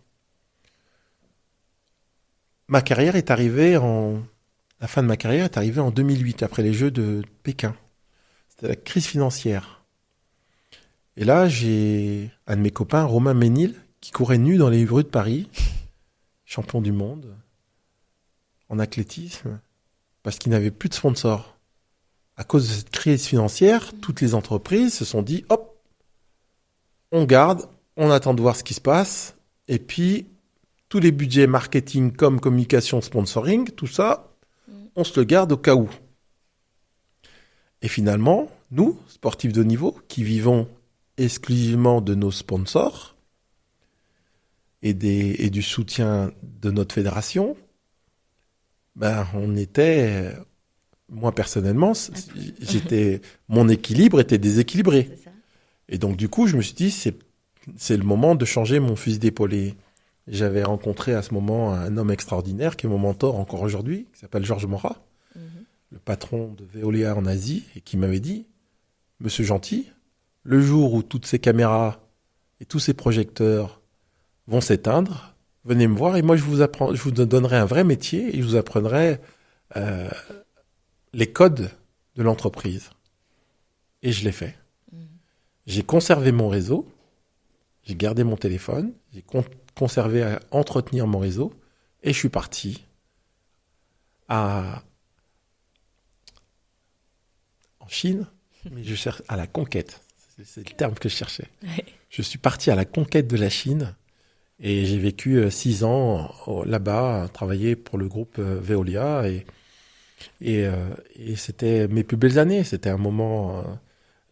La fin de ma carrière est arrivée en 2008, après les Jeux de Pékin. C'était la crise financière. Et là, j'ai un de mes copains, Romain Ménil, qui courait nu dans les rues de Paris, champion du monde, en athlétisme, parce qu'il n'avait plus de sponsors. À cause de cette crise financière, toutes les entreprises se sont dit, hop, on garde, on attend de voir ce qui se passe, et puis tous les budgets marketing comme communication, sponsoring, tout ça, on se le garde au cas où. Et finalement, nous, sportifs de haut niveau, qui vivons exclusivement de nos sponsors et du soutien de notre fédération, on était, moi personnellement, mon équilibre était déséquilibré. C'est ça. Et donc du coup, je me suis dit, c'est le moment de changer mon fusil d'épaule. J'avais rencontré à ce moment un homme extraordinaire qui est mon mentor encore aujourd'hui, qui s'appelle Georges Morat, le patron de Veolia en Asie, et qui m'avait dit, Monsieur Gentil, le jour où toutes ces caméras et tous ces projecteurs vont s'éteindre, venez me voir et moi je vous donnerai un vrai métier et je vous apprendrai les codes de l'entreprise. Et je l'ai fait. J'ai conservé mon réseau, j'ai gardé mon téléphone, j'ai conservé à entretenir mon réseau et je suis parti en Chine, mais je cherche à la conquête. C'est le terme que je cherchais. Ouais. Je suis parti à la conquête de la Chine et j'ai vécu 6 ans là-bas, travaillé pour le groupe Veolia et c'était mes plus belles années. C'était un moment,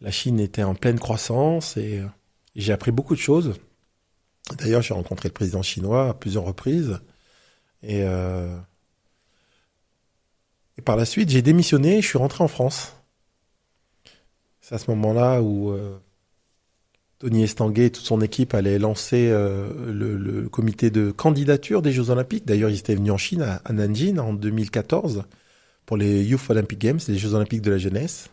la Chine était en pleine croissance et j'ai appris beaucoup de choses. D'ailleurs, j'ai rencontré le président chinois à plusieurs reprises et par la suite, j'ai démissionné et je suis rentré en France. C'est à ce moment-là où Tony Estanguet et toute son équipe allaient lancer le comité de candidature des Jeux Olympiques. D'ailleurs, ils étaient venus en Chine, à Nanjing, en 2014, pour les Youth Olympic Games, les Jeux Olympiques de la jeunesse.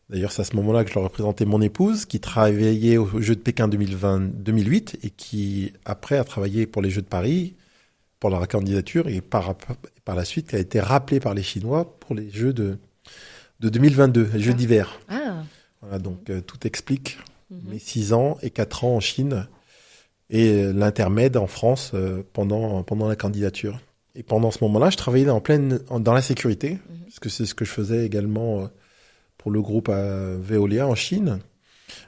D'ailleurs, c'est à ce moment-là que je leur ai présenté mon épouse, qui travaillait aux Jeux de Pékin 2008 et qui, après, a travaillé pour les Jeux de Paris, pour leur candidature, et par la suite, a été rappelée par les Chinois pour les Jeux de 2022, les Jeux d'hiver. Ah. Voilà, donc tout explique mes 6 ans et 4 ans en Chine et l'intermède en France pendant la candidature. Et pendant ce moment-là, je travaillais dans la sécurité, parce que c'est ce que je faisais également pour le groupe Veolia en Chine.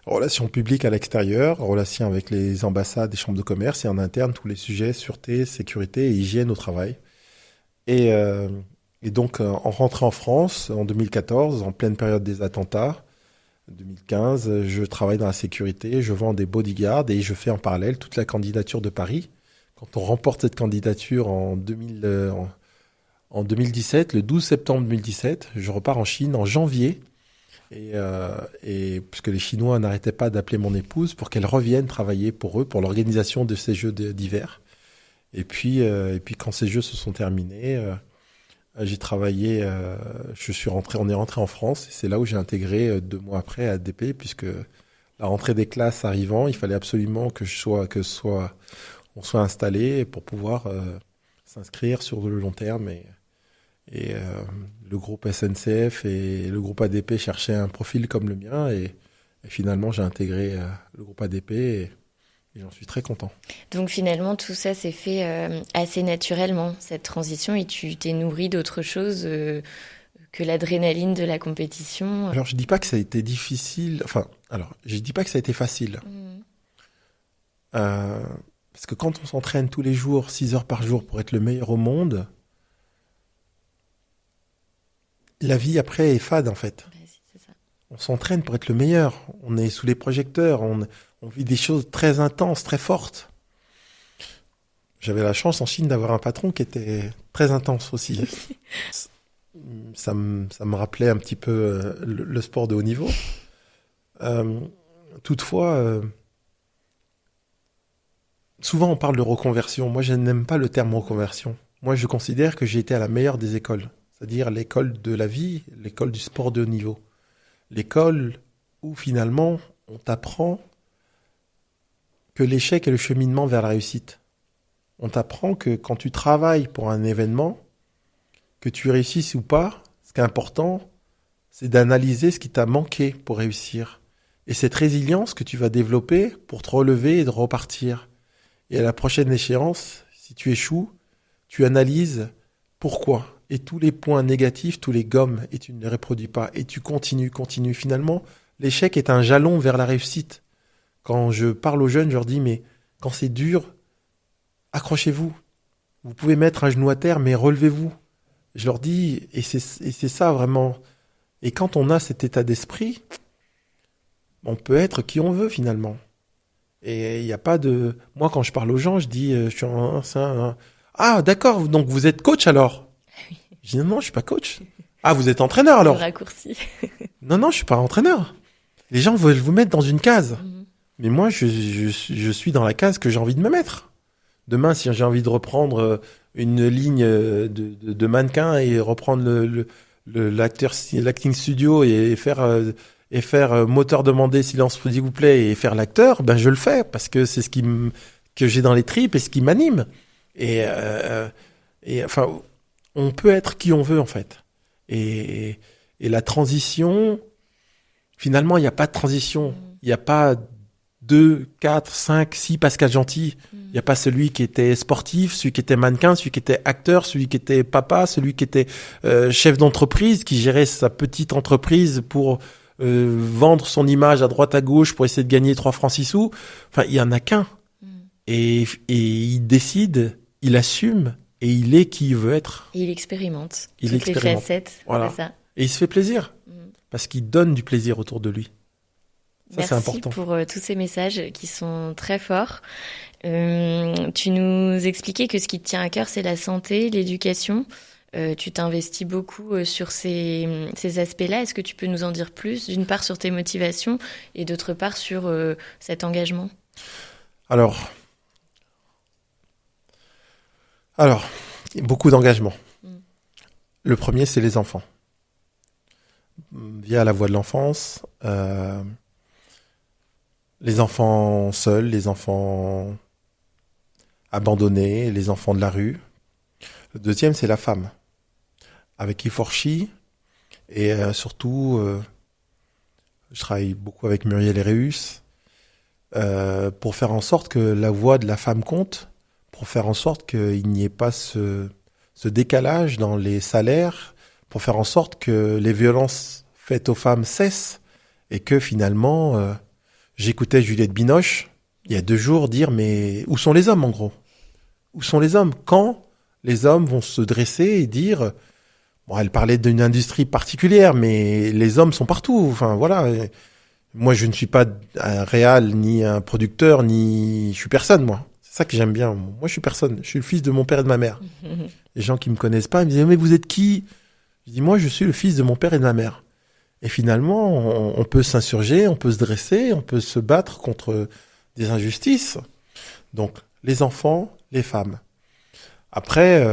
Relations publiques à l'extérieur, relations avec les ambassades et chambres de commerce, et en interne, tous les sujets sûreté, sécurité et hygiène au travail. Et donc, en rentrant en France, en 2014, en pleine période des attentats, 2015, je travaille dans la sécurité, je vends des bodyguards et je fais en parallèle toute la candidature de Paris. Quand on remporte cette candidature en 2017, le 12 septembre 2017, je repars en Chine en janvier. Et puisque les Chinois n'arrêtaient pas d'appeler mon épouse pour qu'elle revienne travailler pour eux, pour l'organisation de ces Jeux d'hiver. Et puis quand ces Jeux se sont terminés, j'ai travaillé, on est rentré en France, et c'est là où j'ai intégré 2 mois après ADP, puisque la rentrée des classes arrivant, il fallait absolument on soit installé pour pouvoir s'inscrire sur le long terme. Et le groupe SNCF et le groupe ADP cherchaient un profil comme le mien, et finalement j'ai intégré le groupe ADP et j'en suis très content. Donc finalement, tout ça s'est fait assez naturellement, cette transition, et tu t'es nourri d'autre chose que l'adrénaline de la compétition. Alors je dis pas que ça a été difficile, je dis pas que ça a été facile. Parce que quand on s'entraîne tous les jours, 6 heures par jour pour être le meilleur au monde, la vie après est fade en fait. C'est ça. On s'entraîne pour être le meilleur, on est sous les projecteurs, on vit des choses très intenses, très fortes. J'avais la chance en Chine d'avoir un patron qui était très intense aussi. Ça me rappelait un petit peu le sport de haut niveau. Toutefois, souvent on parle de reconversion. Moi, je n'aime pas le terme reconversion. Moi, je considère que j'ai été à la meilleure des écoles. C'est-à-dire l'école de la vie, l'école du sport de haut niveau. L'école où finalement on t'apprend que l'échec est le cheminement vers la réussite. On t'apprend que quand tu travailles pour un événement, que tu réussisses ou pas, ce qui est important, c'est d'analyser ce qui t'a manqué pour réussir. Et cette résilience que tu vas développer pour te relever et de repartir. Et à la prochaine échéance, si tu échoues, tu analyses pourquoi. Et tous les points négatifs, tous les gommes, et tu ne les reproduis pas. Et tu continues. Finalement, l'échec est un jalon vers la réussite. Quand je parle aux jeunes, je leur dis, mais quand c'est dur, accrochez-vous. Vous pouvez mettre un genou à terre, mais relevez-vous. Je leur dis, et c'est ça vraiment. Et quand on a cet état d'esprit, on peut être qui on veut finalement. Et il n'y a pas de... Moi, quand je parle aux gens, je dis, je suis Ah, d'accord, donc vous êtes coach alors? Je dis, non, je suis pas coach. Ah, vous êtes entraîneur alors? Le raccourci. Non, je suis pas entraîneur. Les gens veulent vous mettre dans une case. Mais moi, je suis dans la case que j'ai envie de me mettre. Demain, si j'ai envie de reprendre une ligne de mannequin et reprendre l'acting studio et faire moteur demandé, silence s'il vous plaît, et faire l'acteur, ben je le fais parce que c'est ce que j'ai dans les tripes et ce qui m'anime. Et enfin, on peut être qui on veut en fait. Et la transition, finalement, il n'y a pas de transition. Il n'y a pas 2, 4, 5, 6 Pascal Gentil. Il n'y a pas celui qui était sportif, celui qui était mannequin, celui qui était acteur, celui qui était papa, celui qui était chef d'entreprise, qui gérait sa petite entreprise pour vendre son image à droite à gauche pour essayer de gagner 3 francs 6 sous. Enfin, il n'y en a qu'un. Et il décide, il assume et il est qui il veut être. Et il expérimente. Toutes les facettes. Voilà. Ça. Et il se fait plaisir parce qu'il donne du plaisir autour de lui. Ça, c'est important. Merci pour tous ces messages qui sont très forts. Tu nous expliquais que ce qui te tient à cœur, c'est la santé, l'éducation. tu t'investis beaucoup sur ces aspects-là. Est-ce que tu peux nous en dire plus, d'une part sur tes motivations et d'autre part sur cet engagement? Alors, beaucoup d'engagement. Le premier, c'est les enfants. Via la voie de l'enfance, les enfants seuls, les enfants abandonnés, les enfants de la rue. Le deuxième, c'est la femme. Avec Iforchi, et surtout, je travaille beaucoup avec Muriel Ereus, pour faire en sorte que la voix de la femme compte, pour faire en sorte qu'il n'y ait pas ce décalage dans les salaires, pour faire en sorte que les violences faites aux femmes cessent, et que finalement, j'écoutais Juliette Binoche, il y a 2 jours, dire « mais où sont les hommes en gros ? Où sont les hommes ? Quand les hommes vont se dresser et dire... » Bon, elle parlait d'une industrie particulière, mais les hommes sont partout. Enfin, voilà. Moi, je ne suis pas un réal, ni un producteur, ni... Je suis personne, moi. C'est ça que j'aime bien. Moi, je suis personne. Je suis le fils de mon père et de ma mère. Les gens qui me connaissent pas, ils me disaient « mais vous êtes qui ?» Je dis « moi, je suis le fils de mon père et de ma mère. » Et finalement, on peut s'insurger, on peut se dresser, on peut se battre contre des injustices. Donc, les enfants, les femmes. Après...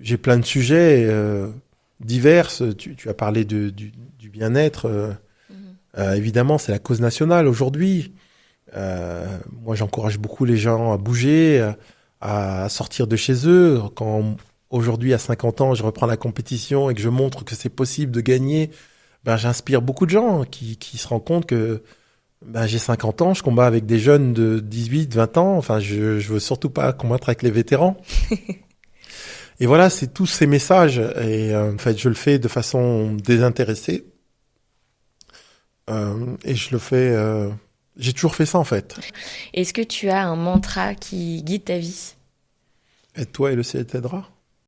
j'ai plein de sujets divers. Tu as parlé du bien-être. Évidemment, c'est la cause nationale aujourd'hui. Moi, j'encourage beaucoup les gens à bouger, à sortir de chez eux. Quand aujourd'hui, à 50 ans, je reprends la compétition et que je montre que c'est possible de gagner, j'inspire beaucoup de gens qui se rendent compte que j'ai 50 ans, je combats avec des jeunes de 18, 20 ans. Enfin, je veux surtout pas combattre avec les vétérans. Et voilà, c'est tous ces messages. Et en fait, je le fais de façon désintéressée. Et je le fais... j'ai toujours fait ça, en fait. Est-ce que tu as un mantra qui guide ta vie ? Aide-toi et le ciel t'aidera.